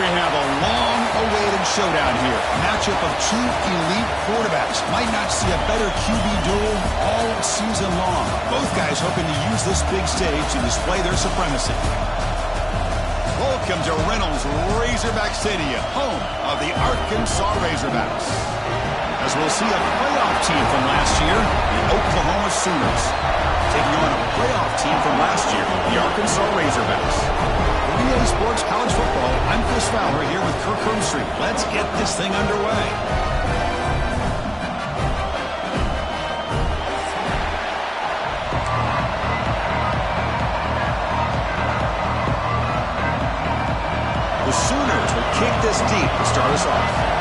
We have a long-awaited showdown here. A matchup of two elite quarterbacks. Might not see a better QB duel all season long. Both guys hoping to use this big stage to display their supremacy. Welcome to Reynolds Razorback Stadium, home of the Arkansas Razorbacks. As we'll see a playoff team from last year, the Oklahoma Sooners, taking on a playoff team from last year, the Arkansas Razorbacks. For EA Sports College Football, I'm Chris Fowler here with Kirk Herbstreit. Let's get this thing underway. The Sooners will kick this deep to start us off.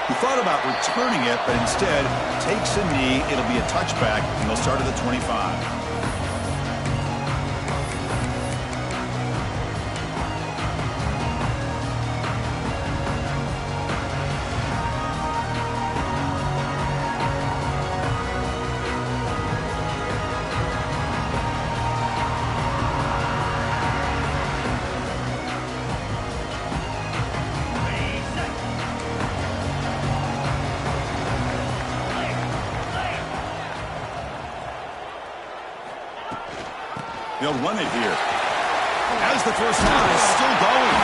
He thought about returning it, but instead takes a knee. It'll be a touchback, and they'll start at the 25. They'll run it here. As the first down is still going.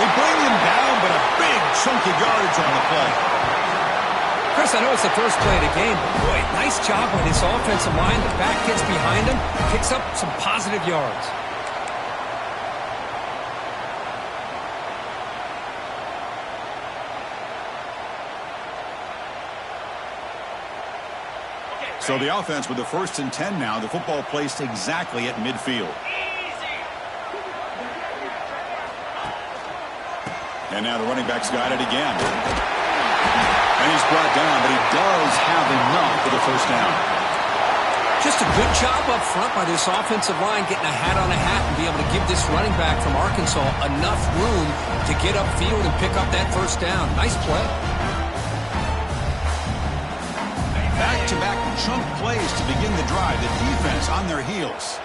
They bring him down, but a big chunk of yardage on the play. Chris, I know it's the first play of the game, but boy, nice job by this offensive line. The back gets behind him, picks up some positive yards. So the offense with the 1st and 10 now. The football placed exactly at midfield. And now the running back's got it again. And he's brought down, but he does have enough for the first down. Just a good job up front by this offensive line, getting a hat on a hat and be able to give this running back from Arkansas enough room to get upfield and pick up that first down. Nice play. Back-to-back chunk plays to begin the drive. The defense on their heels.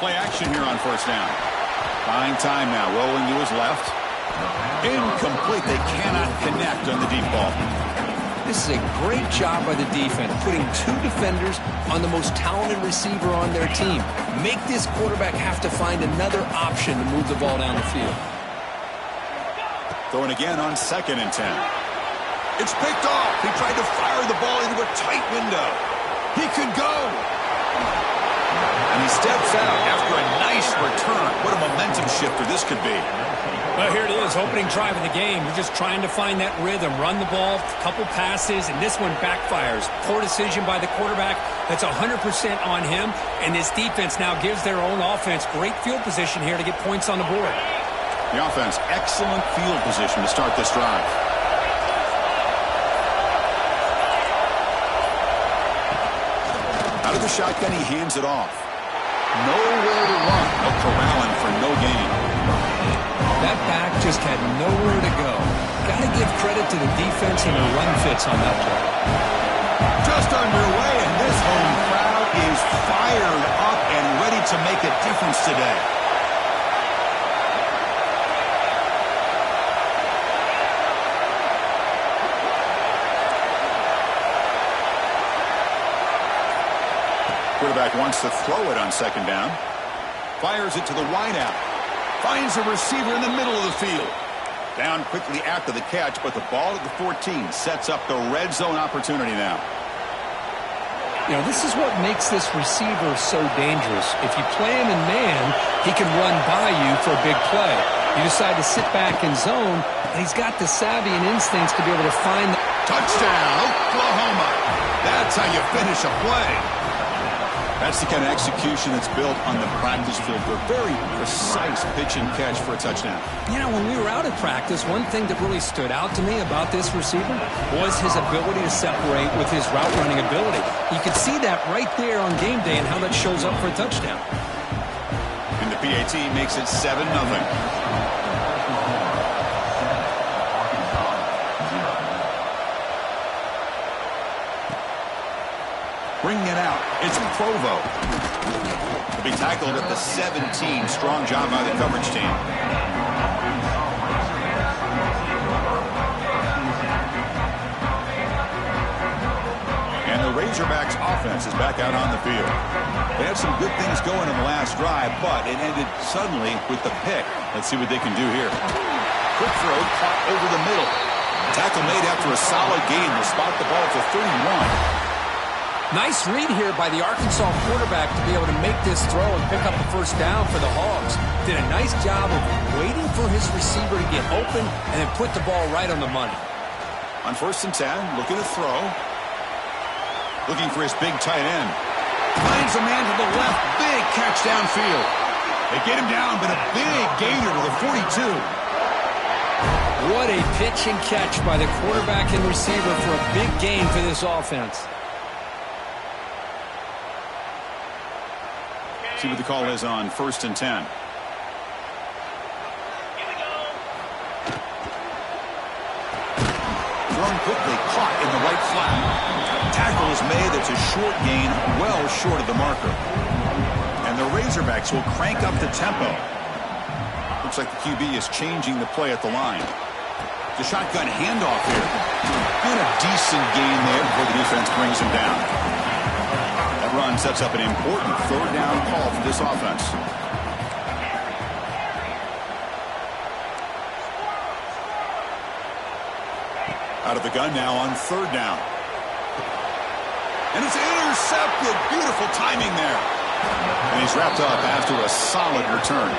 Play action here on first down. Buying time now. Rolling to his left. Incomplete. They cannot connect on the deep ball. This is a great job by the defense, putting two defenders on the most talented receiver on their team. Make this quarterback have to find another option to move the ball down the field. Throwing again on 2nd and 10. It's picked off. He tried to fire the ball into a tight window. He could go. And he steps out after a nice return. What a momentum shifter this could be. Well, here it is, opening drive of the game. You're just trying to find that rhythm, run the ball, a couple passes, and this one backfires. Poor decision by the quarterback. That's 100% on him, and this defense now gives their own offense great field position here to get points on the board. The offense, excellent field position to start this drive. Out of the shotgun, he hands it off. Nowhere to run. No corralling for no gain. That back just had nowhere to go. Got to give credit to the defense and the run fits on that play. Just underway, and this home crowd is fired up and ready to make a difference today. Quarterback wants to throw it on 2nd down. Fires it to the wideout. Finds a receiver in the middle of the field. Down quickly after the catch, but the ball at the 14 sets up the red zone opportunity now. You know, this is what makes this receiver so dangerous. If you play him in man, he can run by you for a big play. You decide to sit back in zone, and he's got the savvy and instincts to be able to find the... Touchdown, Oklahoma. That's how you finish a play. That's the kind of execution that's built on the practice field for a very precise pitch and catch for a touchdown. You know, when we were out at practice, one thing that really stood out to me about this receiver was his ability to separate with his route running ability. You could see that right there on game day and how that shows up for a touchdown. And the PAT makes it 7-0. Bringing it out, it's Provo. He'll be tackled at the 17. Strong job by the coverage team. And the Razorbacks offense is back out on the field. They had some good things going in the last drive, but it ended suddenly with the pick. Let's see what they can do here. Quick throw, caught over the middle. Tackle made after a solid gain. They'll spot the ball to 31. Nice read here by the Arkansas quarterback to be able to make this throw and pick up a first down for the Hogs. Did a nice job of waiting for his receiver to get open and then put the ball right on the money. On 1st and 10, looking to throw. Looking for his big tight end. Finds a man to the left. Big catch downfield. They get him down, but a big gainer to the 42. What a pitch and catch by the quarterback and receiver for a big gain for this offense. See what the call is on 1st and 10. Thrown quickly, caught in the right flat. Tackle is made. It's a short gain, well short of the marker. And the Razorbacks will crank up the tempo. Looks like the QB is changing the play at the line. The shotgun handoff here. And a decent gain there before the defense brings him down. That run sets up an important 3rd down call for this offense. Out of the gun now on 3rd down. And it's intercepted. Beautiful timing there. And he's wrapped up after a solid return.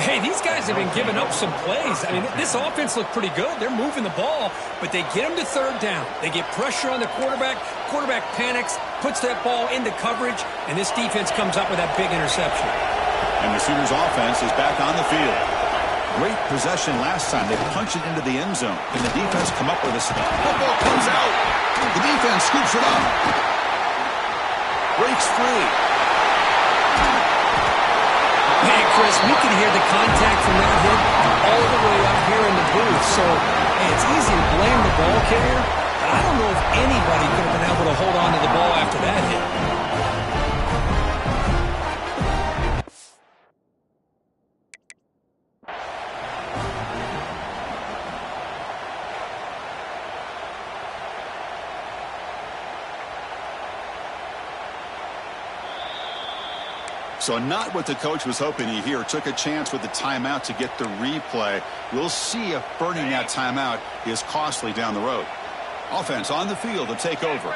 Hey, these guys have been giving up some plays. I mean, this offense looked pretty good. They're moving the ball, but they get him to 3rd down. They get pressure on the quarterback. Quarterback panics, puts that ball into coverage, and this defense comes up with that big interception. And the Sooners offense is back on the field. Great possession last time. They punched it into the end zone. Can the defense come up with a stop? Football comes out. The defense scoops it up. Breaks free. Man, Chris, we can hear the contact from that hit all the way up here in the booth. So, hey, it's easy to blame the ball carrier, but I don't know if anybody could have been able to hold on to the ball after that hit. So not what the coach was hoping to hear. Took a chance with the timeout to get the replay. We'll see if burning that timeout is costly down the road. Offense on the field to take over.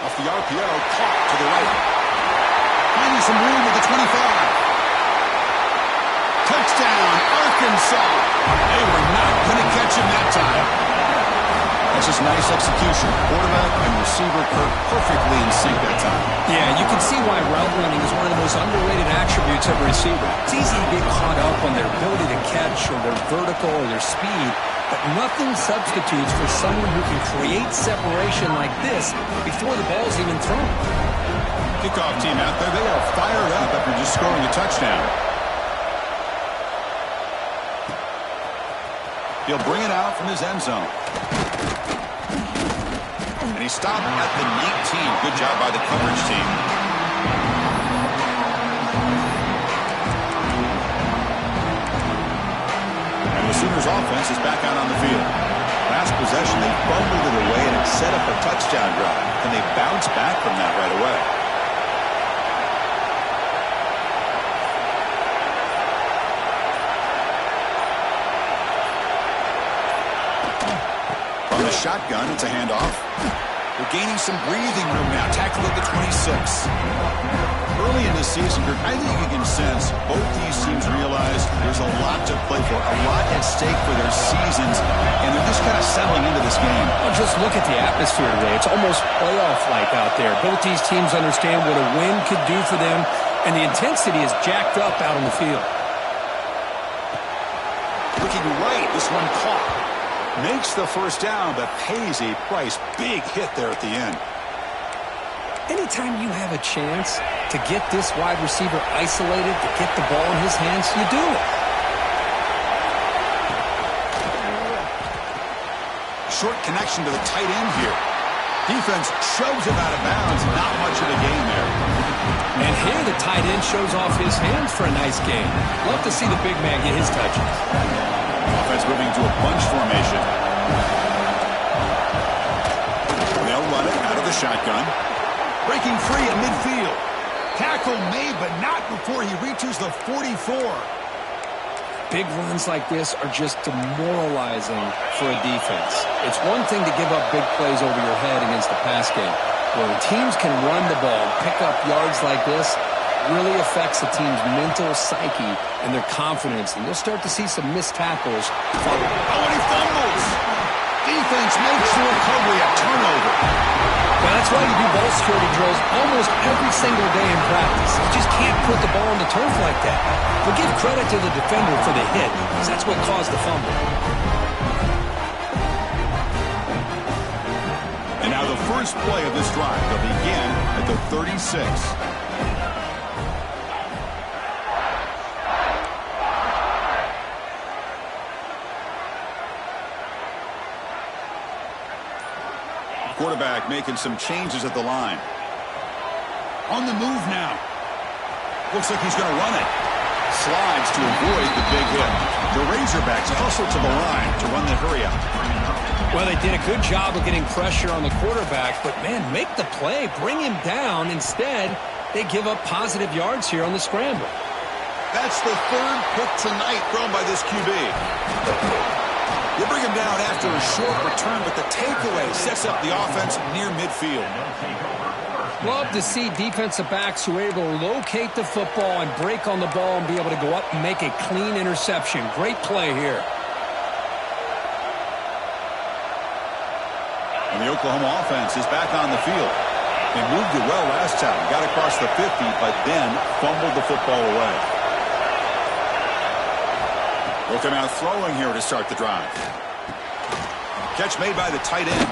Off the RPO, caught to the right. Finding some room with the 25. Touchdown, Arkansas. They were not going to catch him that time. That's just nice execution. Quarterback and receiver perfectly in sync that time. Yeah, you can see why route running is one of the most underrated attributes of a receiver. It's easy to get caught up on their ability to catch or their vertical or their speed, but nothing substitutes for someone who can create separation like this before the ball's even thrown. Kickoff team out there, they are fired up after just scoring a touchdown. He'll bring it out from his end zone. And he stopped at the 19. Good job by the coverage team. And the Sooners offense is back out on the field. Last possession, they fumbled it away and it set up a touchdown drive. And they bounce back from that right away. From the shotgun, it's a handoff. They're gaining some breathing room now. Tackle at the 26. Early in the season, I think you can sense both these teams realize there's a lot to play for, a lot at stake for their seasons, and they're just kind of settling into this game. Well, just look at the atmosphere today. It's almost playoff-like out there. Both these teams understand what a win could do for them, and the intensity is jacked up out on the field. Looking right, this one caught. Makes the first down, but pays a price. Big hit there at the end. Anytime you have a chance to get this wide receiver isolated, to get the ball in his hands, you do it. Short connection to the tight end here. Defense shoves him out of bounds. Not much of a gain there. And here the tight end shows off his hands for a nice gain. Love to see the big man get his touches. Offense moving to a bunch formation. They'll run it out of the shotgun. Breaking free at midfield. Tackle made, but not before he reaches the 44. Big runs like this are just demoralizing for a defense. It's one thing to give up big plays over your head against the pass game. When teams can run the ball, pick up yards like this, really affects a team's mental psyche and their confidence. And you'll start to see some missed tackles. Oh, and he fumbles. Defense makes the recovery a turnover. Well, that's why you do ball security drills almost every single day in practice. You just can't put the ball on the turf like that. But give credit to the defender for the hit, because that's what caused the fumble. And now the first play of this drive will begin at the 36. Quarterback making some changes at the line. On the move now. Looks like he's going to run it. Slides to avoid the big hit. The Razorbacks hustle to the line to run the hurry-up. Well, they did a good job of getting pressure on the quarterback, but, man, make the play. Bring him down. Instead, they give up positive yards here on the scramble. That's the third pick tonight thrown by this QB. They bring him down after a short return, but the takeaway sets up the offense near midfield. Love to see defensive backs who are able to locate the football and break on the ball and be able to go up and make a clean interception. Great play here. And the Oklahoma offense is back on the field. They moved it well last time, got across the 50, but then fumbled the football away. They'll come out throwing here to start the drive. Catch made by the tight end.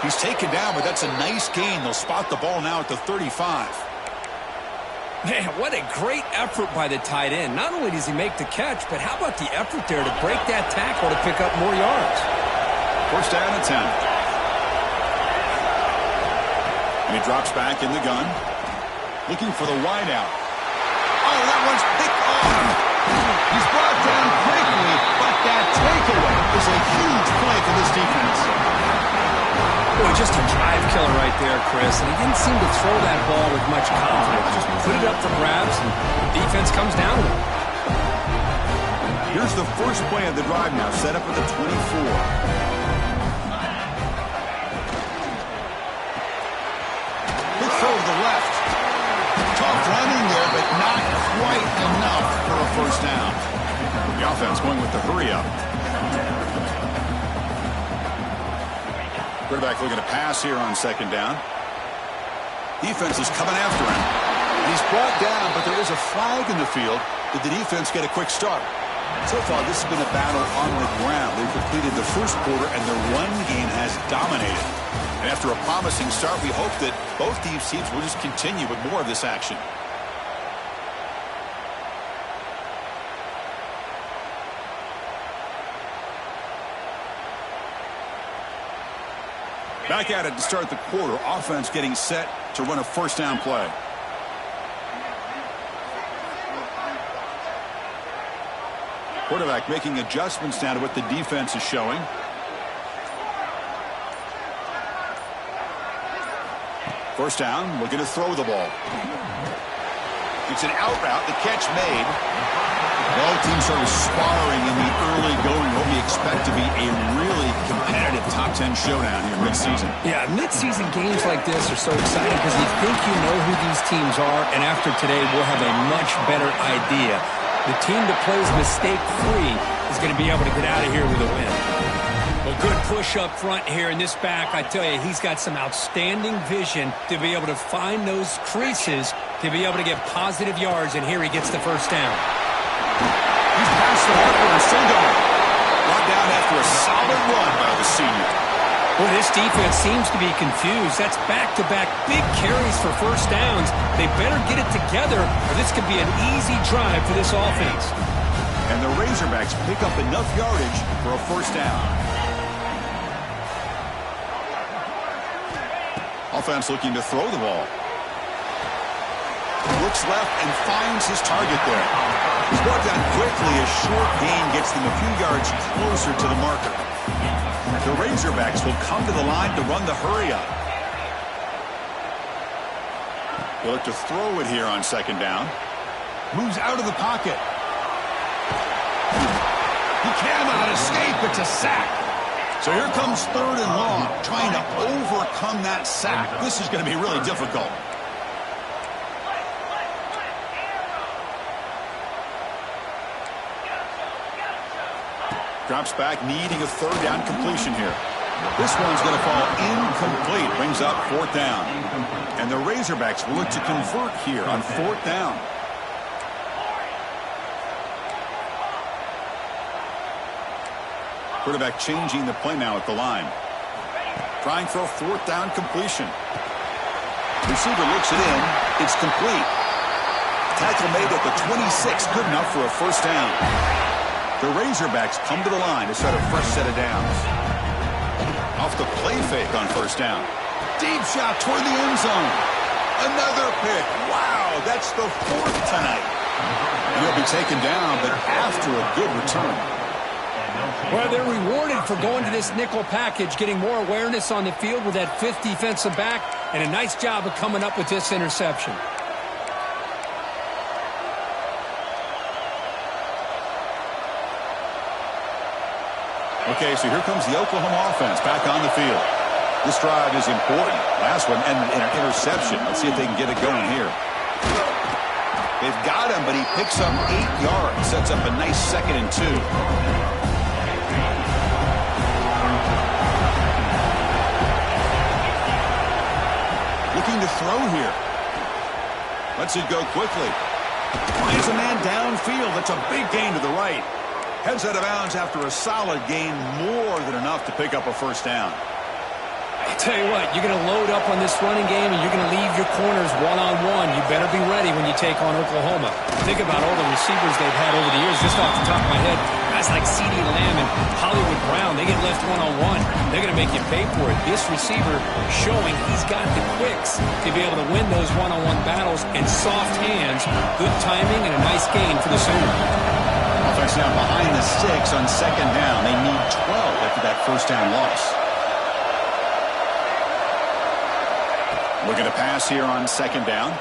He's taken down, but that's a nice gain. They'll spot the ball now at the 35. Man, what a great effort by the tight end. Not only does he make the catch, but how about the effort there to break that tackle to pick up more yards? First down and 10. And he drops back in the gun. Looking for the wideout. Oh, that one's picked off. He's brought down quickly, but that takeaway is a huge play for this defense. Boy, just a drive killer right there, Chris. And he didn't seem to throw that ball with much confidence. Just put it up for grabs, and the defense comes down with it. Here's the first play of the drive now, set up at the 24. Quick throw to the left. Tough running there, but not quite enough for a first down. The offense going with the hurry-up. Quarterback looking to pass here on second down. Defense is coming after him. He's brought down, but there is a flag in the field. Did the defense get a quick start? So far, this has been a battle on the ground. They've completed the first quarter, and their run game has dominated. And after a promising start, we hope that both these teams will just continue with more of this action. Back at it to start the quarter. Offense getting set to run a first down play. Quarterback making adjustments now to what the defense is showing. First down, looking to throw the ball. It's an out route, the catch made. Both teams sort of sparring in the early going, what we expect to be a really competitive top 10 showdown here mid-season. Yeah, mid-season games like this are so exciting because you think you know who these teams are, and after today we'll have a much better idea. The team that plays mistake-free is going to be able to get out of here with a win. Well, good push up front here in this back. I tell you, he's got some outstanding vision to be able to find those creases to be able to get positive yards, and here he gets the first down. He's past the marker and still going. Brought down after a solid run by the senior. Boy, this defense seems to be confused. That's back-to-back big carries for first downs. They better get it together, or this could be an easy drive for this offense. And the Razorbacks pick up enough yardage for a first down. offense looking to throw the ball. Looks left and finds his target there. He's brought down quickly as short gain gets them a few yards closer to the marker. The Razorbacks will come to the line to run the hurry-up. They'll look to throw it here on second down. Moves out of the pocket. He cannot escape. It's a sack. So here comes third and long, trying to overcome that sack. This is going to be really difficult. Drops back, needing a third down completion here. This one's going to fall incomplete. Brings up fourth down. And the Razorbacks will look to convert here on fourth down. Quarterback changing the play now at the line. Trying for a fourth down completion. Receiver looks it in. It's complete. Tackle made at the 26. Good enough for a first down. The Razorbacks come to the line to start a fresh set of downs. Off the play fake on first down. Deep shot toward the end zone. Another pick. Wow, that's the fourth tonight. And he'll be taken down, but after a good return. Well, they're rewarded for going to this nickel package, getting more awareness on the field with that fifth defensive back, and a nice job of coming up with this interception. Okay, so here comes the Oklahoma offense back on the field. This drive is important. Last one ended in an interception. Let's see if they can get it going here. They've got him, but he picks up 8 yards. Sets up a nice 2nd and 2. Looking to throw here. Lets it go quickly. Finds a man downfield. That's a big gain to the right. Heads out of bounds after a solid gain, more than enough to pick up a first down. I tell you what, you're going to load up on this running game, and you're going to leave your corners one-on-one. You better be ready when you take on Oklahoma. Think about all the receivers they've had over the years. Just off the top of my head, guys like CeeDee Lamb and Hollywood Brown, they get left one-on-one. They're going to make you pay for it. This receiver showing he's got the quicks to be able to win those one-on-one battles, and soft hands, good timing, and a nice gain for the Sooners. Offense now behind the 6 on second down. They need 12 after that first down loss. Looking to pass here on second down.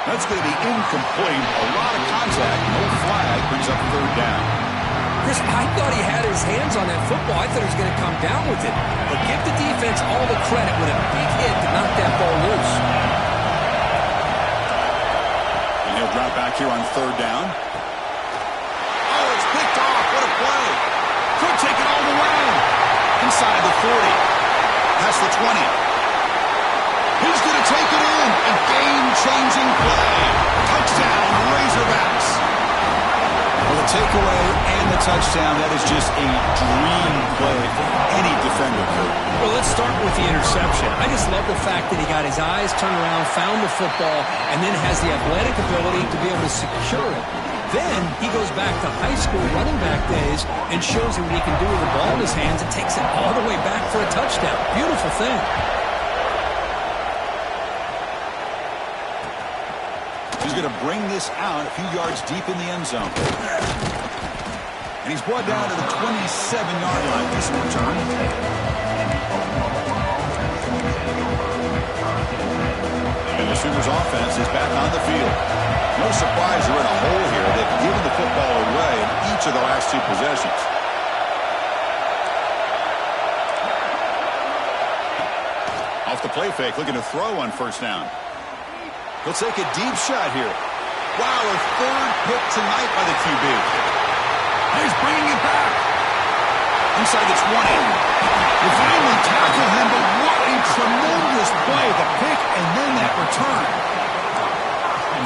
That's going to be incomplete. A lot of contact. No flag. Brings up third down. Chris, I thought he had his hands on that football. I thought he was going to come down with it. But give the defense all the credit with a big hit to knock that ball loose. He'll drop back here on third down. Oh, it's picked off. What a play. Could take it all the way. Inside the 40. Past the 20. He's going to take it in. A game-changing play. Touchdown, Razorbacks. Well, the takeaway and the touchdown, that is just a dream play for any defender. Well, let's start with the interception. I just love the fact that he got his eyes turned around, found the football, and then has the athletic ability to be able to secure it. Then he goes back to high school running back days and shows him what he can do with the ball in his hands and takes it all the way back for a touchdown. Beautiful thing. He's going to bring this out a few yards deep in the end zone. And he's brought down to the 27-yard line. This return. And the Sooners offense is back on the field. No surprise they're in a hole here. They've given the football away in each of the last 2 possessions. Off the play fake, looking to throw on first down. He'll take a deep shot here. Wow, a third pick tonight by the QB. He's bringing it back. Inside the 20. They finally tackle him, but what a tremendous play. The pick and then that return.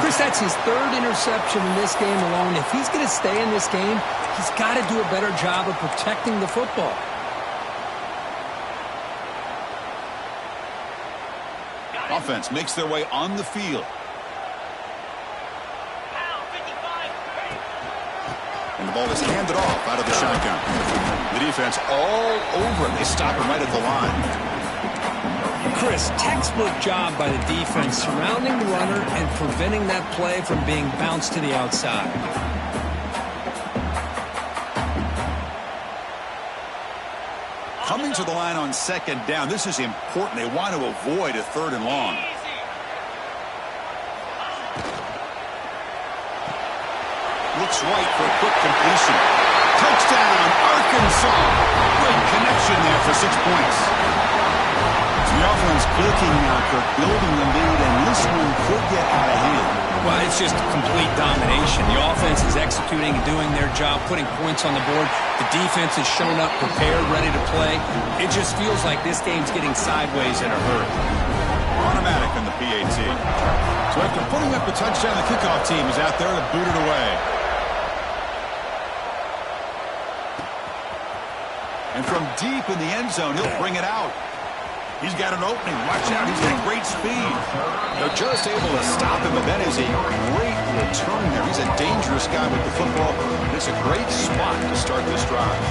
Chris, that's his 3rd interception in this game alone. If he's going to stay in this game, he's got to do a better job of protecting the football. Offense makes their way on the field. And the ball is handed off out of the shotgun. The defense all over him. They stop him right at the line. Chris, textbook job by the defense surrounding the runner and preventing that play from being bounced to the outside. Coming to the line on second down. This is important. They want to avoid a 3rd and long. Looks right for a quick completion. Touchdown, Arkansas. Great connection there for 6 points. So the offense clicking now, Kirk, building the lead, and this one could get out of hand. Well, it's just complete domination. The offense is executing and doing their job, putting points on the board. The defense has shown up, prepared, ready to play. It just feels like this game's getting sideways in a hurry. Automatic on the PAT. So after putting up a touchdown, the kickoff team is out there to boot it away. And from deep in the end zone, he'll bring it out. He's got an opening. Watch out. He's got great speed. They're just able to stop him, but that is a great return there. He's a dangerous guy with the football. It's a great spot to start this drive.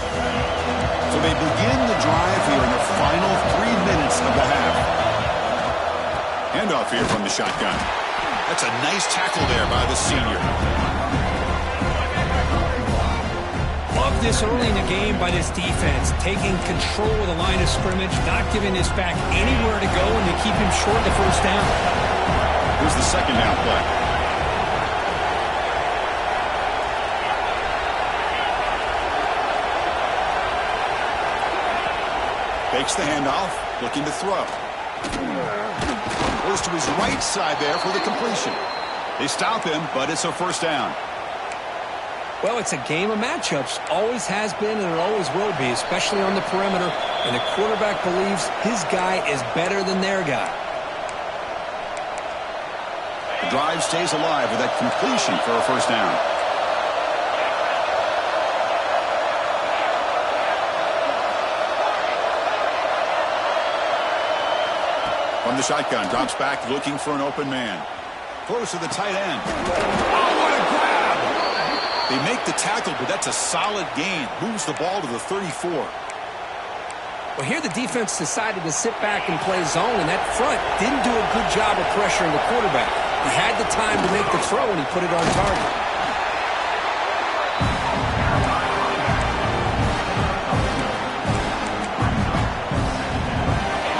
So they begin the drive here in the final 3 minutes of the half. Handoff here from the shotgun. That's a nice tackle there by the senior. Love this early in the game by this defense, taking control of the line of scrimmage, not giving this back anywhere to go, and they keep him short of the first down. Here's the second down play. Fakes the handoff, looking to throw. Goes to his right side there for the completion. They stop him, but it's a first down. Well, it's a game of matchups. Always has been and it always will be, especially on the perimeter. And the quarterback believes his guy is better than their guy. The drive stays alive with that completion for a first down. From the shotgun, drops back looking for an open man. Close to the tight end. Oh, what a grab! They make the tackle, but that's a solid gain. Moves the ball to the 34. Well, here the defense decided to sit back and play zone, and that front didn't do a good job of pressuring the quarterback. He had the time to make the throw, and he put it on target.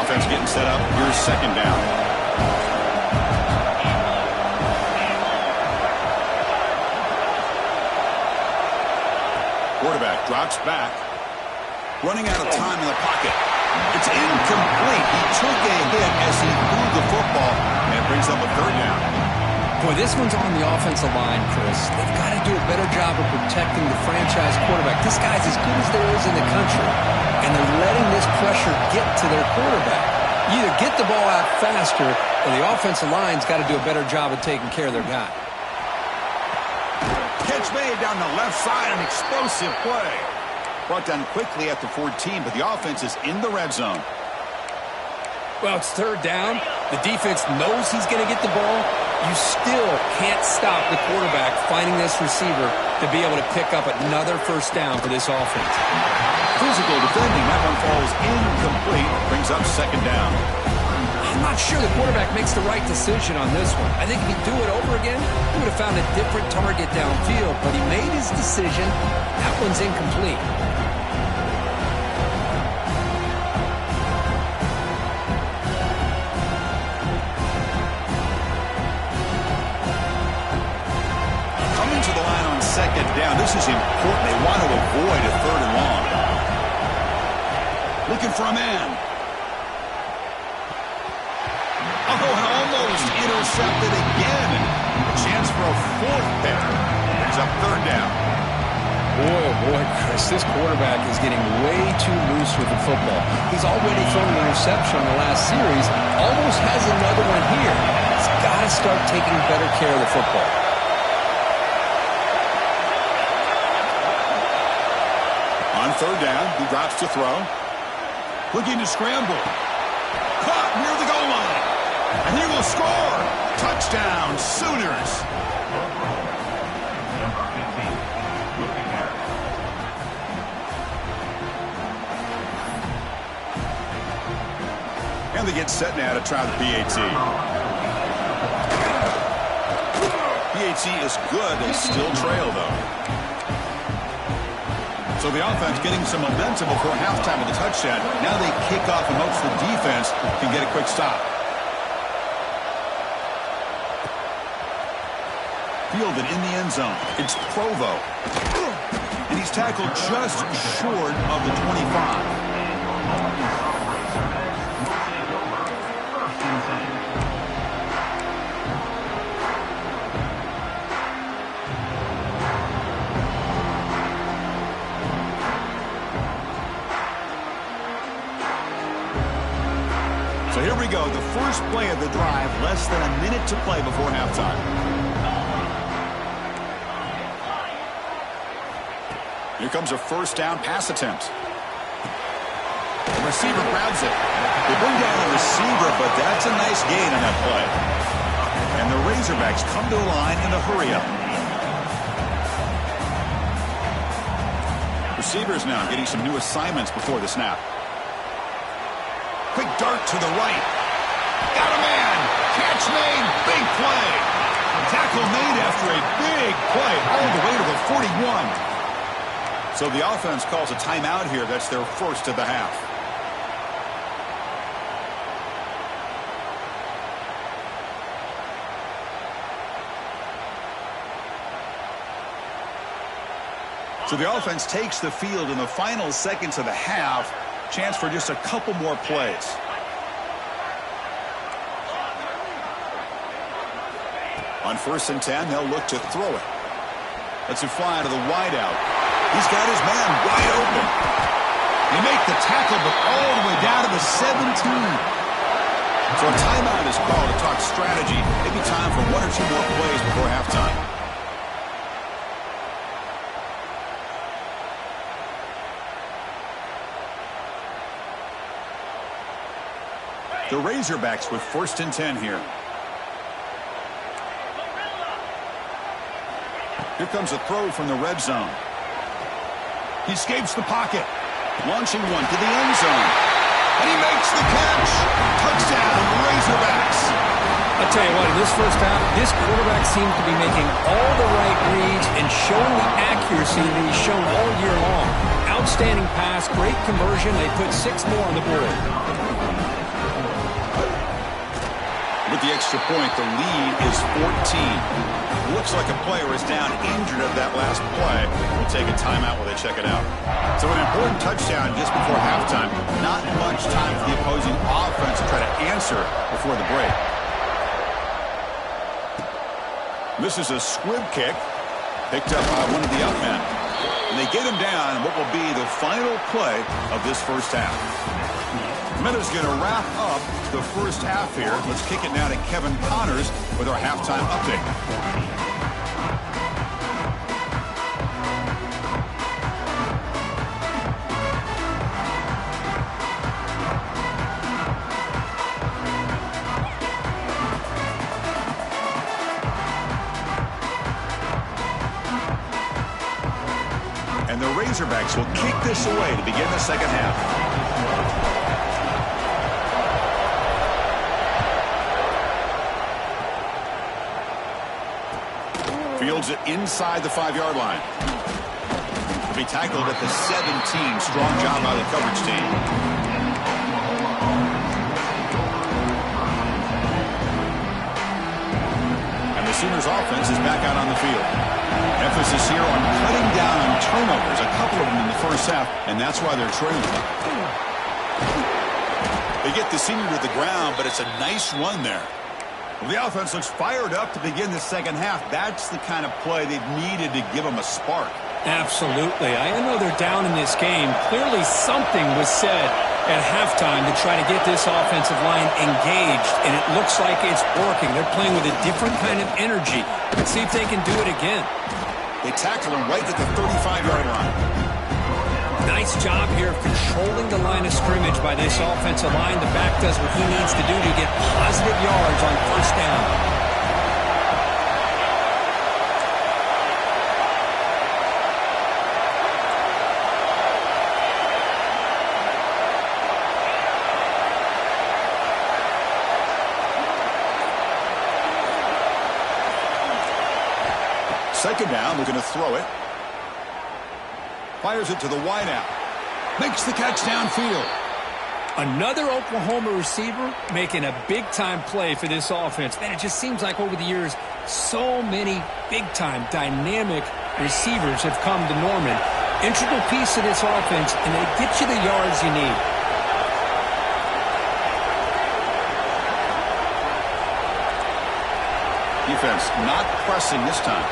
Offense getting set up. Here's second down. Quarterback drops back. Running out of time in the pocket. It's incomplete. He took a hit as he threw the football, and it brings up a third down. Boy, this one's on the offensive line, Chris. They've got to do a better job of protecting the franchise quarterback. This guy's as good as there is in the country, and they're letting this pressure get to their quarterback. You either get the ball out faster, or the offensive line's got to do a better job of taking care of their guy. Catch made down the left side, an explosive play. Brought down quickly at the 14, but the offense is in the red zone. Well, it's third down. The defense knows he's going to get the ball. You still can't stop the quarterback finding this receiver to be able to pick up another first down for this offense. Physical defending. That one falls incomplete. Brings up second down. I'm not sure the quarterback makes the right decision on this one. I think if he'd do it over again, he would have found a different target downfield, but he made his decision. That one's incomplete. Coming to the line on second down. This is important. They want to avoid a third and long. Looking for a man. Oh, and almost intercepted again. A chance for a fourth there. Brings up third down. Boy, oh boy, Chris, this quarterback is getting way too loose with the football. He's already thrown an interception in the last series. Almost has another one here. He's got to start taking better care of the football. On third down, he drops to throw. Looking to scramble. Caught near the goal line. And he will score. Touchdown, Sooners. And they get set now to try the PAT. PAT is good. They still trail, though. So the offense getting some momentum before halftime with a touchdown. Now they kick off in hopes the defense can get a quick stop. Fielded in the end zone. It's Provo. And he's tackled just short of the 25. So here we go, the first play of the drive, less than a minute to play before halftime. Here comes a first down pass attempt. The receiver grabs it. They bring down the receiver, but that's a nice gain on that play. And the Razorbacks come to the line in a hurry-up. Receivers now getting some new assignments before the snap. Quick dart to the right. Got a man. Catch made. Big play. Tackle made after a big play all the way to the 41. So the offense calls a timeout here. That's their first of the half. So the offense takes the field in the final seconds of the half. Chance for just a couple more plays. On 1st and 10, they'll look to throw it. Lets it fly to the wideout. He's got his man wide open. They make the tackle, but all the way down to the 17. So a timeout is called to talk strategy. Maybe time for one or two more plays before halftime. The Razorbacks with 1st and 10 here. Here comes a throw from the red zone. He escapes the pocket. Launching one to the end zone. And he makes the catch. Touchdown, Razorbacks. I'll tell you what, in this first half, this quarterback seems to be making all the right reads and showing the accuracy that he's shown all year long. Outstanding pass, great conversion. They put 6 more on the board. With the extra point, the lead is 14. Looks like a player is down injured at that last play. We'll take a timeout while they check it out. So an important touchdown just before halftime. Not much time for the opposing offense to try to answer before the break. This is a squib kick picked up by one of the up men. And they get him down in what will be the final play of this first half. Minutes going to wrap up the first half here. Let's kick it now to Kevin Connors with our halftime update. And the Razorbacks will kick this away to begin the second half. Fields it inside the 5-yard line. He'll be tackled at the 17. Strong job by the coverage team. And the Sooners offense is back out on the field. Emphasis here on cutting down on turnovers, a couple of them in the first half, and that's why they're trailing. They get the senior to the ground, but it's a nice run there. The offense looks fired up to begin the second half. That's the kind of play they've needed to give them a spark. Absolutely. I know they're down in this game. Clearly something was said at halftime to try to get this offensive line engaged, and it looks like it's working. They're playing with a different kind of energy. Let's see if they can do it again. They tackle him right at the 35-yard line. Nice job here of controlling the line of scrimmage by this offensive line. The back does what he needs to do to get positive yards on first down. second down, looking to throw it. Fires it to the wideout. Makes the catch downfield. Another Oklahoma receiver making a big-time play for this offense. Man, it just seems like over the years, so many big-time, dynamic receivers have come to Norman. Integral piece of this offense, and they get you the yards you need. Defense not pressing this time.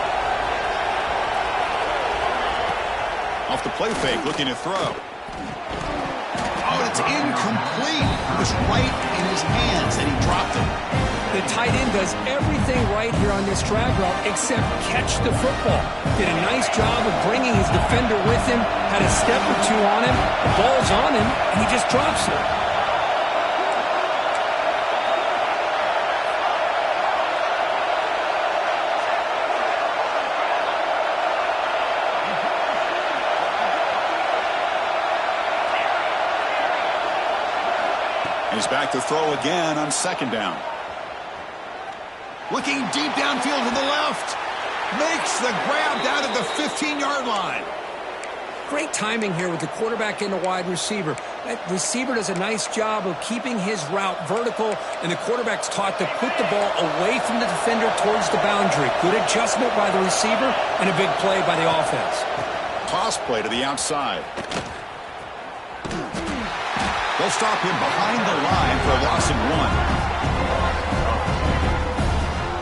Off the play fake, looking to throw. Oh, it's incomplete. It was right in his hands, and he dropped it. The tight end does everything right here on this drag route except catch the football. Did a nice job of bringing his defender with him, had a step or two on him, the ball's on him, and he just drops it. He's back to throw again on second down. Looking deep downfield to the left. Makes the grab down at the 15-yard line. Great timing here with the quarterback and the wide receiver. That receiver does a nice job of keeping his route vertical, and the quarterback's taught to put the ball away from the defender towards the boundary. Good adjustment by the receiver and a big play by the offense. Toss play to the outside. They'll stop him behind the line for a loss of 1.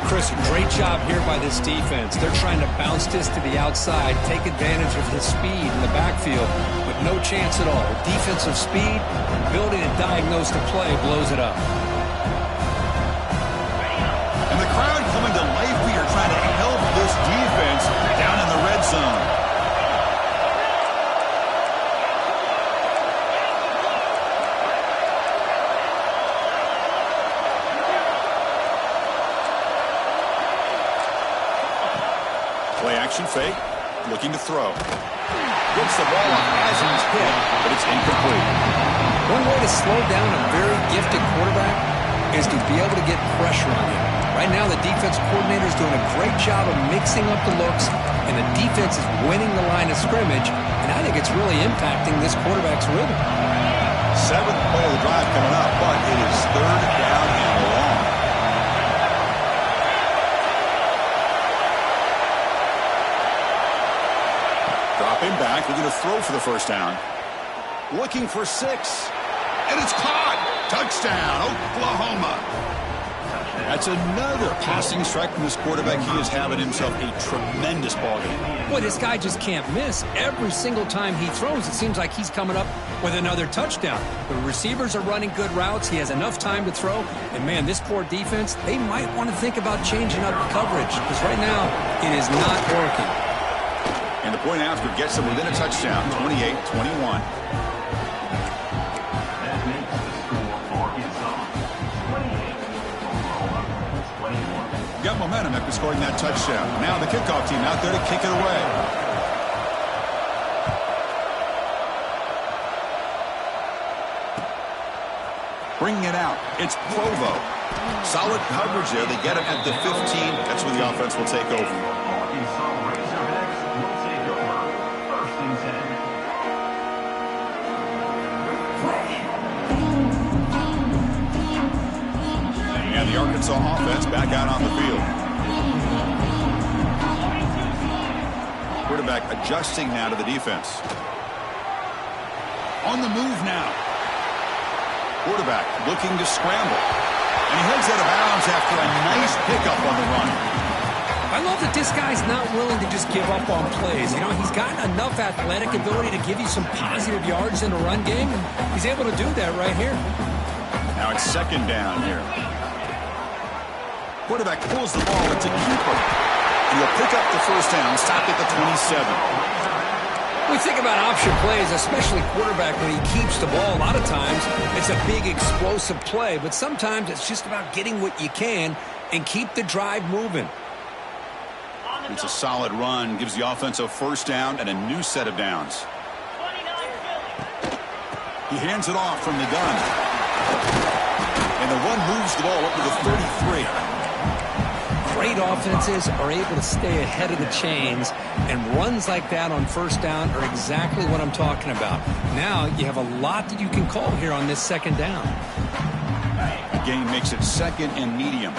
Chris, great job here by this defense. They're trying to bounce this to the outside, take advantage of his speed in the backfield, but no chance at all. Defensive speed, ability to diagnose the play, blows it up. And the crowd coming to life here, trying to help this defense down in the red zone. Play action fake, looking to throw. Gets the ball off as he's hit, but it's incomplete. One way to slow down a very gifted quarterback is to be able to get pressure on him. Right now, the defense coordinator is doing a great job of mixing up the looks, and the defense is winning the line of scrimmage, and I think it's really impacting this quarterback's rhythm. 7th play of the drive coming up, but it is third down and long. Dropping back, looking to throw for the first down. Looking for 6. And it's caught. Touchdown, Oklahoma. That's another passing strike from this quarterback. He is having himself a tremendous ballgame. Boy, this guy just can't miss. Every single time he throws, it seems like he's coming up with another touchdown. The receivers are running good routes. He has enough time to throw. And, man, this poor defense, they might want to think about changing up coverage because right now it is not working. And the point after gets them within a touchdown, 28-21. Got momentum after scoring that touchdown. Now the kickoff team out there to kick it away. Bringing it out, it's Provo. Solid coverage there. They get him at the 15. That's where the offense will take over. The Arkansas offense back out on the field. Quarterback adjusting now to the defense. On the move now. Quarterback looking to scramble. And he heads out of bounds after a nice pickup on the run. I love that this guy's not willing to just give up on plays. You know, he's got enough athletic ability to give you some positive yards in the run game, and he's able to do that right here. Now it's second down here. Quarterback pulls the ball. It's a keeper. And he'll pick up the first down, stop at the 27. We think about option plays, especially quarterback, when he keeps the ball. A lot of times, it's a big, explosive play. But sometimes it's just about getting what you can and keep the drive moving. It's a solid run. Gives the offense a first down and a new set of downs. He hands it off from the gun. And the run moves the ball up to the 33. great offenses are able to stay ahead of the chains, and runs like that on first down are exactly what I'm talking about. Now you have a lot that you can call here on this second down. The game makes it 2nd and medium.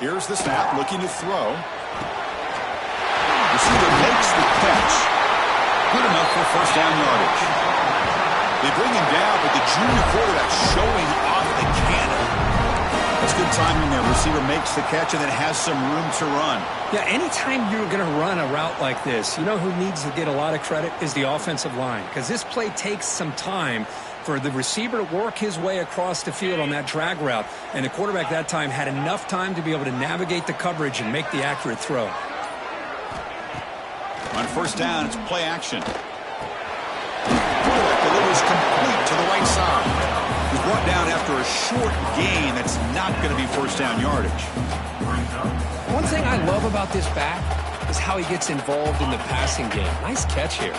Here's the snap, looking to throw. Receiver makes the catch. Good enough for first down yardage. They bring him down, but the junior quarterback showing off the cannon. That's good timing there. Receiver makes the catch and then has some room to run. Yeah, anytime you're going to run a route like this, you know who needs to get a lot of credit is the offensive line, because this play takes some time for the receiver to work his way across the field on that drag route, and the quarterback that time had enough time to be able to navigate the coverage and make the accurate throw. On first down, it's play action. Quarterback delivers complete to the right side. He's brought down after a short gain that's not going to be first down yardage. One thing I love about this back is how he gets involved in the passing game. Nice catch here.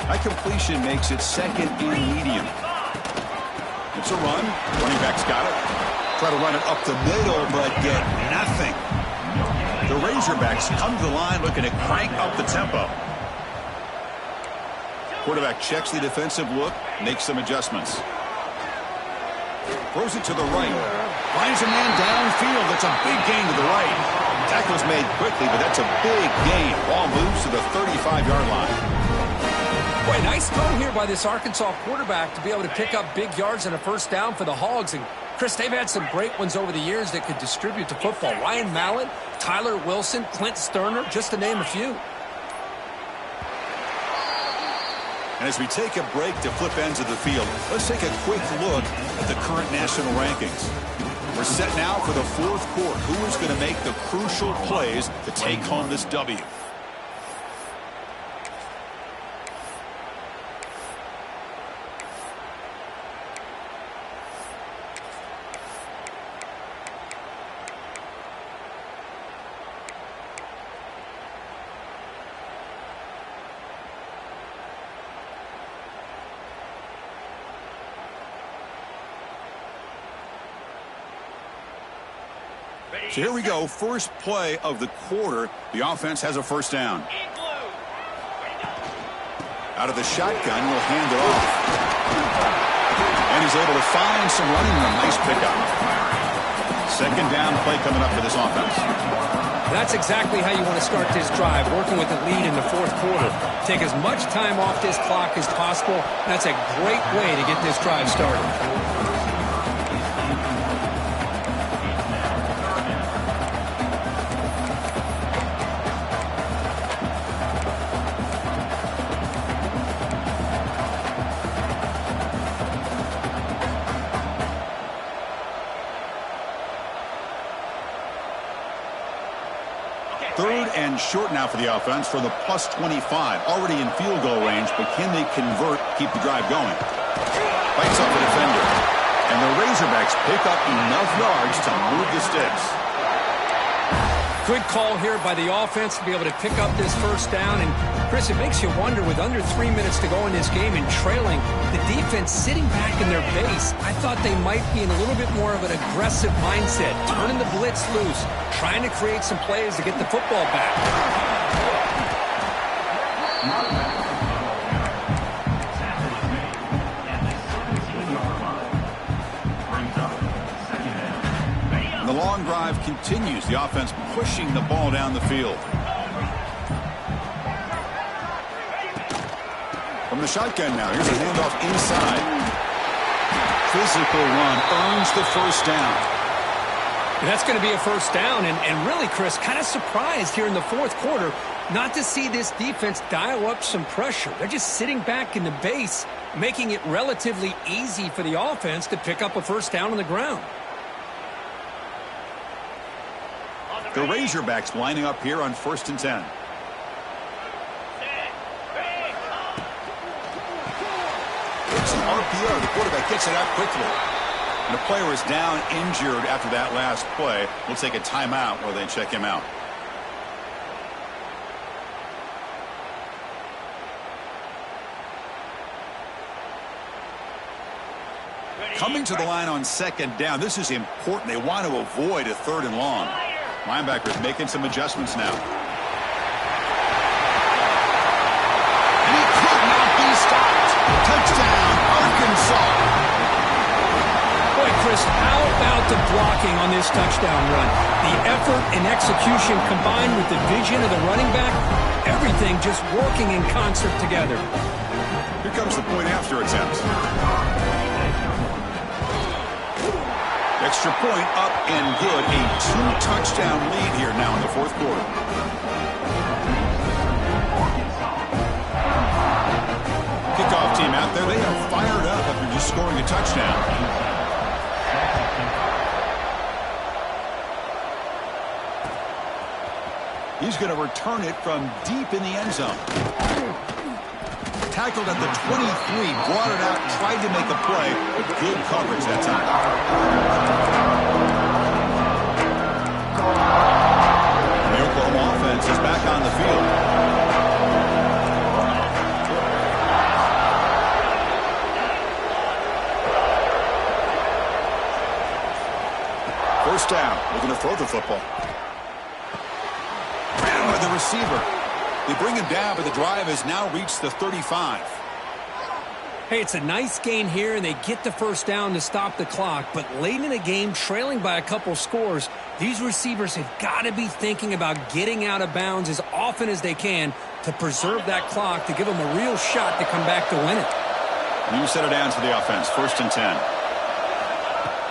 That completion makes it 2nd and medium. It's a run. Running back's got it. Try to run it up the middle, but get nothing. The Razorbacks come to the line looking to crank up the tempo. Quarterback checks the defensive look, makes some adjustments. Throws it to the right. Finds a man downfield. That's a big gain to the right. Tackle's made quickly, but that's a big gain. Ball moves to the 35-yard line. Boy, nice throw here by this Arkansas quarterback to be able to pick up big yards on a first down for the Hogs. And, Chris, they've had some great ones over the years that could distribute the football. Ryan Mallett, Tyler Wilson, Clint Sterner, just to name a few. And as we take a break to flip ends of the field, let's take a quick look at the current national rankings. We're set now for the 4th quarter. Who is going to make the crucial plays to take home this W? So here we go, first play of the quarter. The offense has a first down. Out of the shotgun, he'll hand it off. And he's able to find some running room. Nice pickup. Second down play coming up for this offense. That's exactly how you want to start this drive, working with the lead in the 4th quarter. Take as much time off this clock as possible. That's a great way to get this drive started. Third and short now for the offense for the plus 25. Already in field goal range, but can they convert, keep the drive going? Bites off the defender. And the Razorbacks pick up enough yards to move the sticks. Good call here by the offense to be able to pick up this first down. And, Chris, it makes you wonder, with under 3 minutes to go in this game and trailing, the defense sitting back in their base, I thought they might be in a little bit more of an aggressive mindset, turning the blitz loose, trying to create some plays to get the football back. The long drive continues. The offense pushing the ball down the field. From the shotgun now. Here's a handoff inside. Physical run earns the first down. And that's going to be a first down. And really, Chris, kind of surprised here in the 4th quarter not to see this defense dial up some pressure. They're just sitting back in the base, making it relatively easy for the offense to pick up a first down on the ground. The Razorbacks lining up here on 1st and 10. It's an RPO. The quarterback gets it out quickly. And the player is down injured after that last play. We'll take a timeout while they check him out. Coming to the line on second down, this is important. They want to avoid a 3rd and long. Linebackers making some adjustments now. And he could not be stopped. Touchdown, Arkansas. Boy, Chris, how about the blocking on this touchdown run? The effort and execution combined with the vision of the running back, everything just working in concert together. Here comes the point after attempt. Extra point up and good. A 2-touchdown lead here now in the 4th quarter. Kickoff team out there. They are fired up after just scoring a touchdown. He's going to return it from deep in the end zone. Tackled at the 23, brought it out, tried to make a play, but good coverage that time. The Oklahoma offense is back on the field. First down, we're going to throw the football. Ran by the receiver. They bring him down, but the drive has now reached the 35. Hey, it's a nice gain here, and they get the first down to stop the clock. But late in the game, trailing by a couple scores, these receivers have got to be thinking about getting out of bounds as often as they can to preserve that clock, to give them a real shot to come back to win it. New set of downs for the offense, 1st and 10.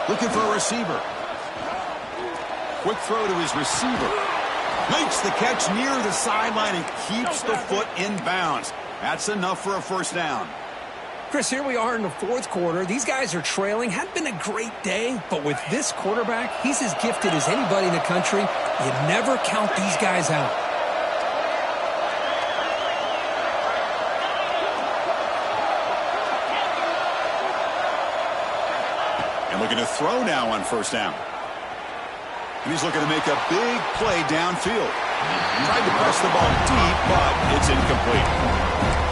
Looking for a receiver. Quick throw to his receiver. Makes the catch near the sideline and keeps the foot in bounds. That's enough for a first down. Chris, here we are in the 4th quarter. These guys are trailing. Hadn't been a great day, but with this quarterback, he's as gifted as anybody in the country. You never count these guys out. And looking to throw now on first down. And he's looking to make a big play downfield. Tried to press the ball deep, but it's incomplete.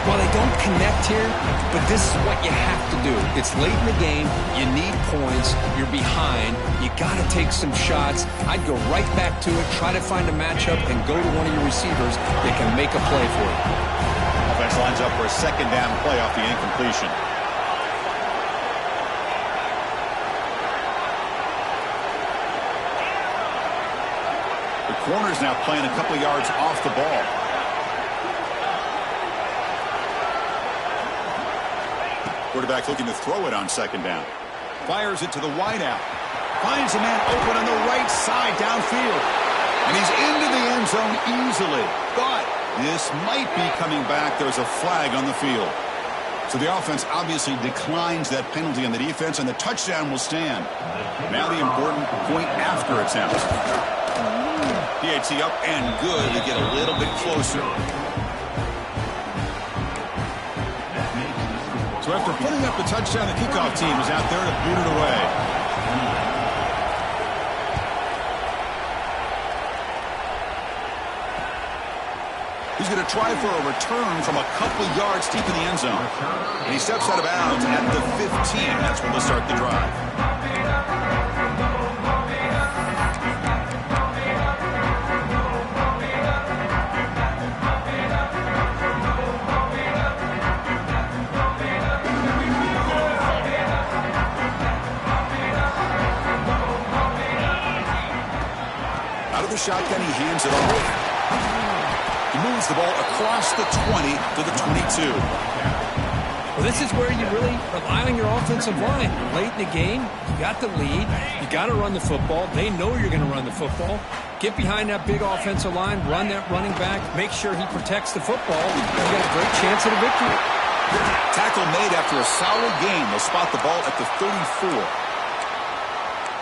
Well, they don't connect here, but this is what you have to do. It's late in the game. You need points. You're behind. You got to take some shots. I'd go right back to it, try to find a matchup, and go to one of your receivers that can make a play for you. Offense lines up for a second down play off the incompletion. Corner's now playing a couple of yards off the ball. Quarterback looking to throw it on second down. Fires it to the wideout. Finds a man open on the right side downfield. And he's into the end zone easily. But this might be coming back. There's a flag on the field. So the offense obviously declines that penalty on the defense, and the touchdown will stand. Now the important point after attempt. PAT up and good to get a little bit closer. So after putting up the touchdown, the kickoff team is out there to boot it away. He's going to try for a return from a couple yards deep in the end zone. And he steps out of bounds at the 15. That's when they'll start the drive. Shotgun, he hands it off. He moves the ball across the 20 to the 22. Well, this is where you really rely on your offensive line. Late in the game, you got the lead. You got to run the football. They know you're going to run the football. Get behind that big offensive line, run that running back, make sure he protects the football. You got a great chance at a victory. Tackle made after a solid game. They'll spot the ball at the 34.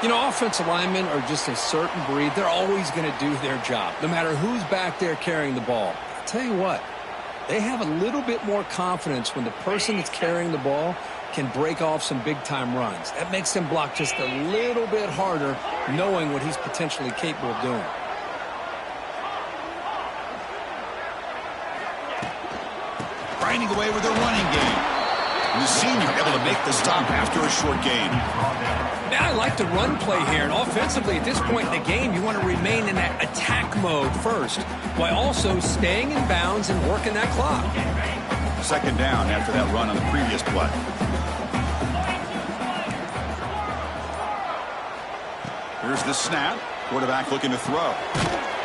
You know, offensive linemen are just a certain breed. They're always going to do their job, no matter who's back there carrying the ball. I'll tell you what, they have a little bit more confidence when the person that's carrying the ball can break off some big-time runs. That makes them block just a little bit harder, knowing what he's potentially capable of doing. Grinding away with their running game. The senior able to make the stop after a short gain. Now, I like the run play here, and offensively at this point in the game, you want to remain in that attack mode first, while also staying in bounds and working that clock. Second down after that run on the previous play. Here's the snap. Quarterback looking to throw.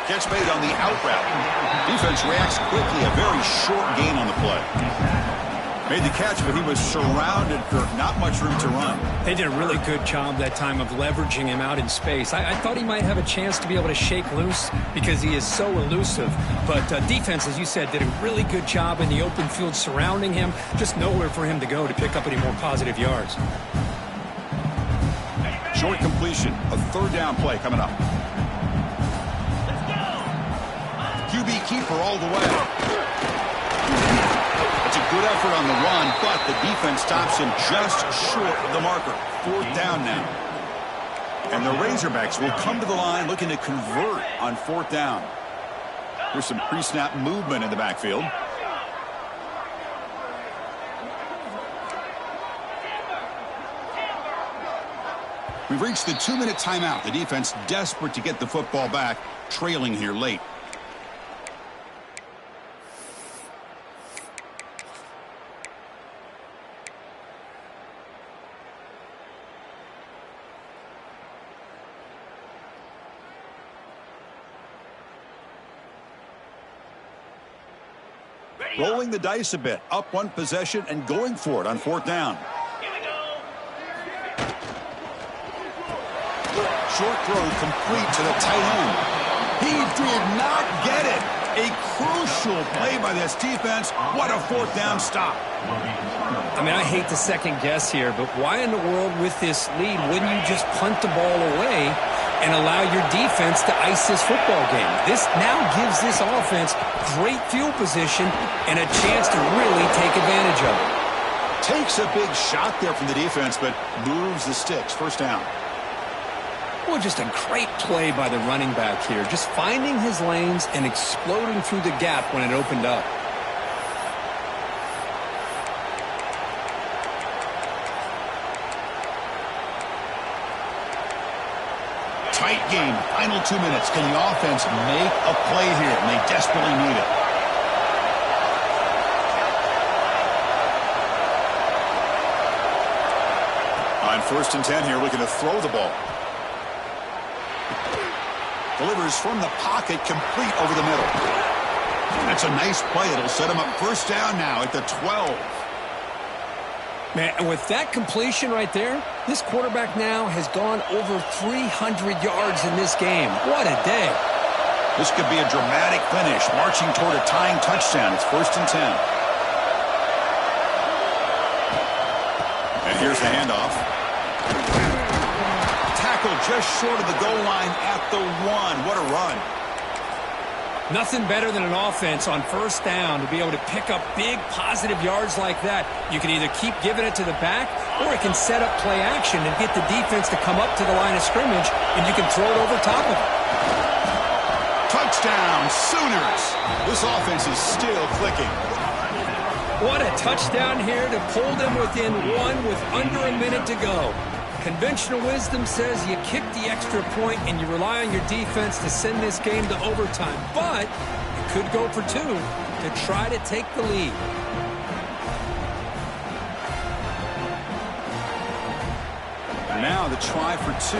Catch made on the out route. Defense reacts quickly. A very short gain on the play. Made the catch, but he was surrounded for not much room to run. They did a really good job that time of leveraging him out in space. I thought he might have a chance to be able to shake loose because he is so elusive. But defense, as you said, did a really good job in the open field surrounding him. Just nowhere for him to go to pick up any more positive yards. Short completion. A third down play coming up. QB keeper all the way. It's a good effort on the run, but the defense stops him just short of the marker. Fourth down now. And the Razorbacks will come to the line looking to convert on fourth down. There's some pre-snap movement in the backfield. We've reached the 2-minute timeout. The defense desperate to get the football back, trailing here late. Rolling the dice a bit, up one possession and going for it on fourth down. Short throw complete to the tight end. He did not get it. A crucial play by this defense. What a fourth down stop. I mean, I hate to second guess here, but why in the world with this lead wouldn't you just punt the ball away and allow your defense to ice this football game? This now gives this offense great field position and a chance to really take advantage of it. Takes a big shot there from the defense, but moves the sticks. First down. Well, just a great play by the running back here. Just finding his lanes and exploding through the gap when it opened up. Tight game. Final 2 minutes. Can the offense make a play here? And they desperately need it. On 1st and 10 here, looking to throw the ball. Delivers from the pocket, complete over the middle. That's a nice play. It'll set him up first down now at the 12. Man, and with that completion right there, this quarterback now has gone over 300 yards in this game. What a day. This could be a dramatic finish, marching toward a tying touchdown. It's 1st and 10. And here's the handoff. Tackled just short of the goal line at the 1. What a run. Nothing better than an offense on first down to be able to pick up big positive yards like that. You can either keep giving it to the back or it can set up play action and get the defense to come up to the line of scrimmage and you can throw it over top of it. Touchdown, Sooners. This offense is still clicking. What a touchdown here to pull them within one with under a minute to go. Conventional wisdom says you kick the extra point and you rely on your defense to send this game to overtime. But you could go for 2 to try to take the lead. And now the try for 2.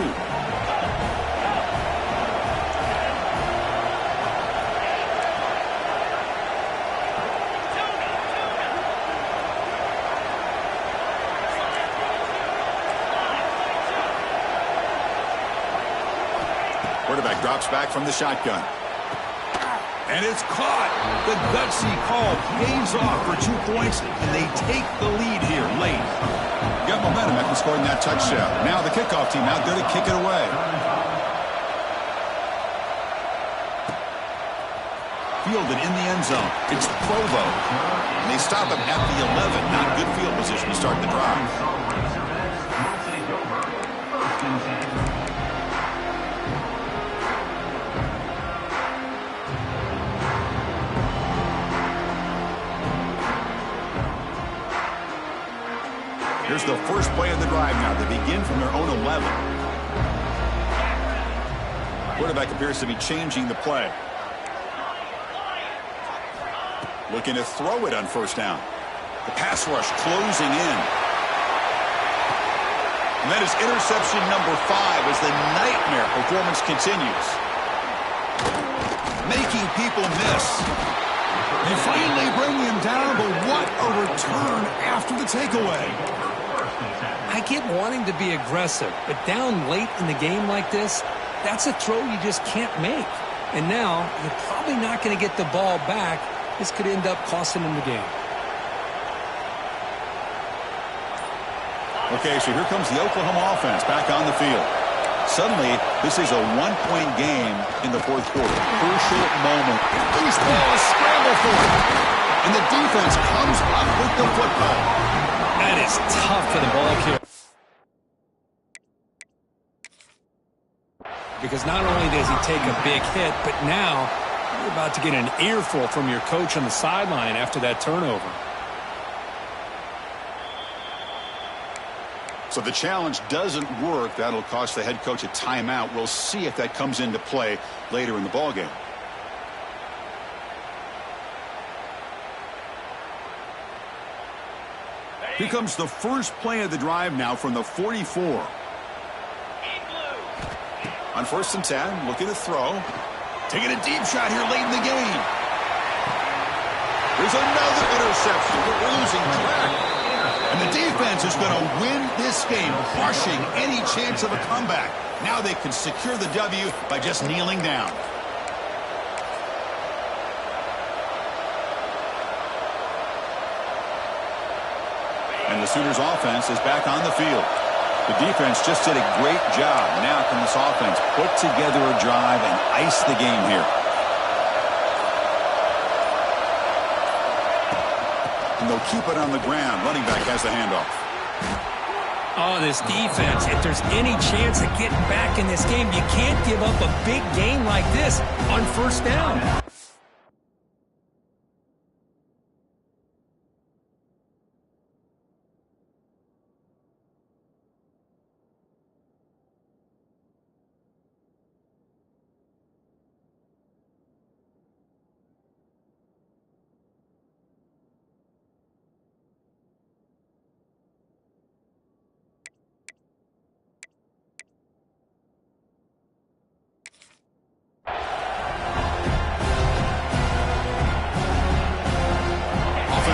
Quarterback drops back from the shotgun. And it's caught. The gutsy call pays off for 2 points, and they take the lead here late. Got momentum after scoring that touchdown. Now the kickoff team out there to kick it away. Fielded in the end zone. It's Provo. And they stop him at the 11. Not good field position to start the drive. the first play of the drive now. They begin from their own 11. Quarterback appears to be changing the play. Looking to throw it on first down. The pass rush closing in. And that is interception number 5 as the nightmare performance continues. Making people miss. They finally bring him down, but what a return after the takeaway. I get wanting to be aggressive, but down late in the game like this, that's a throw you just can't make. And now, you're probably not going to get the ball back. This could end up costing them the game. Okay, so here comes the Oklahoma offense back on the field. Suddenly, this is a one-point game in the fourth quarter. Crucial moment. Loose ball is scrambled for it. And the defense comes up with the football. That is tough for the ball carrier. Because not only does he take a big hit, but now you're about to get an earful from your coach on the sideline after that turnover. So the challenge doesn't work. That'll cost the head coach a timeout. We'll see if that comes into play later in the ballgame. Here comes the first play of the drive now from the 44. On 1st and 10, looking to throw. Taking a deep shot here late in the game. There's another interception. We're losing track. And the defense is going to win this game, crushing any chance of a comeback. Now they can secure the W by just kneeling down. And the Sooners offense is back on the field. The defense just did a great job. Now can this offense put together a drive and ice the game here? And they'll keep it on the ground. Running back has the handoff. Oh, this defense, if there's any chance of getting back in this game, you can't give up a big game like this on first down.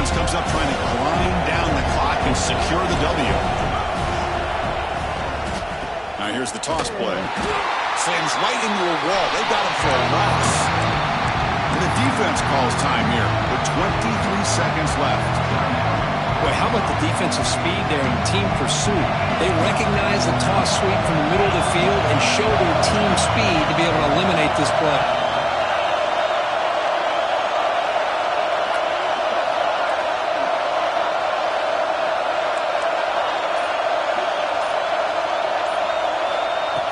Comes up trying to grind down the clock and secure the W. Now here's the toss play. Slams right into a wall. They got him for a loss. And the defense calls time here with 23 seconds left. Boy, how about the defensive speed there in team pursuit? They recognize the toss sweep from the middle of the field and show their team speed to be able to eliminate this play.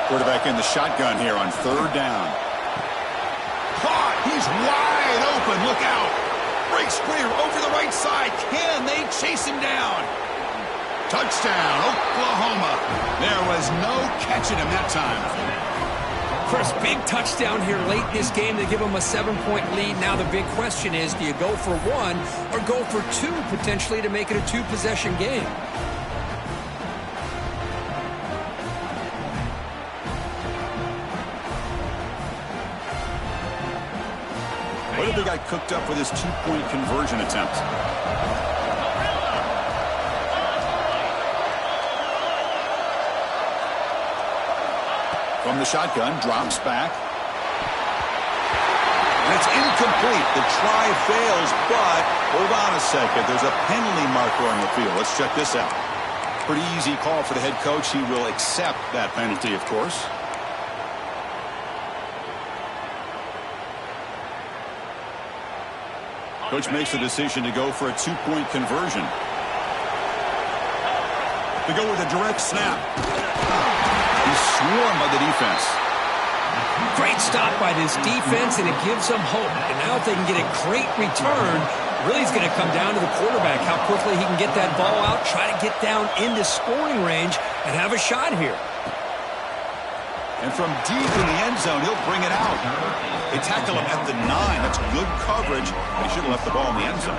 Quarterback in the shotgun here on 3rd down. Caught! He's wide open. Look out! Breaks clear over the right side. Can they chase him down? Touchdown, Oklahoma. There was no catching him that time. First big touchdown here late in this game to give them a 7-point lead. Now the big question is, do you go for 1 or go for 2 potentially to make it a 2-possession game? What have they got cooked up for this 2-point conversion attempt? From the shotgun, drops back. And it's incomplete. The try fails, but hold on a second. There's a penalty marker on the field. Let's check this out. Pretty easy call for the head coach. He will accept that penalty, of course. Coach makes the decision to go for a 2-point conversion. To go with a direct snap. He's swarmed by the defense. Great stop by this defense, and it gives them hope. And now if they can get a great return, Really, it's going to come down to the quarterback, how quickly he can get that ball out, try to get down into scoring range, and have a shot here. And from deep in the end zone, he'll bring it out. They tackle him at the 9. That's good coverage. They should have left the ball in the end zone.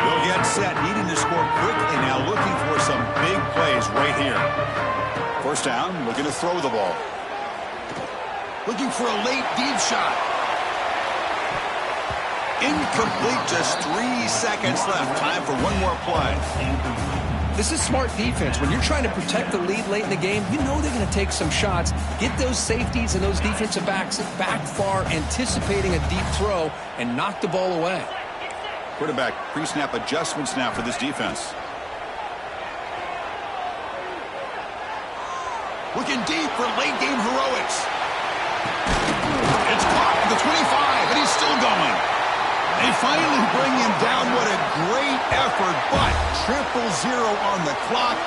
He'll get set, needing to score quickly now, looking for some big plays right here. First down, looking to throw the ball. Looking for a late deep shot. Incomplete, just 3 seconds left. Time for one more play. This is smart defense. When you're trying to protect the lead late in the game, you know they're going to take some shots. Get those safeties and those defensive backs back far, anticipating a deep throw, and knock the ball away. Quarterback pre-snap adjustments now for this defense. Looking deep for late game heroics. It's caught at the 25, and he's still going. They finally bring him down. What a great effort, but 0-0 on the clock.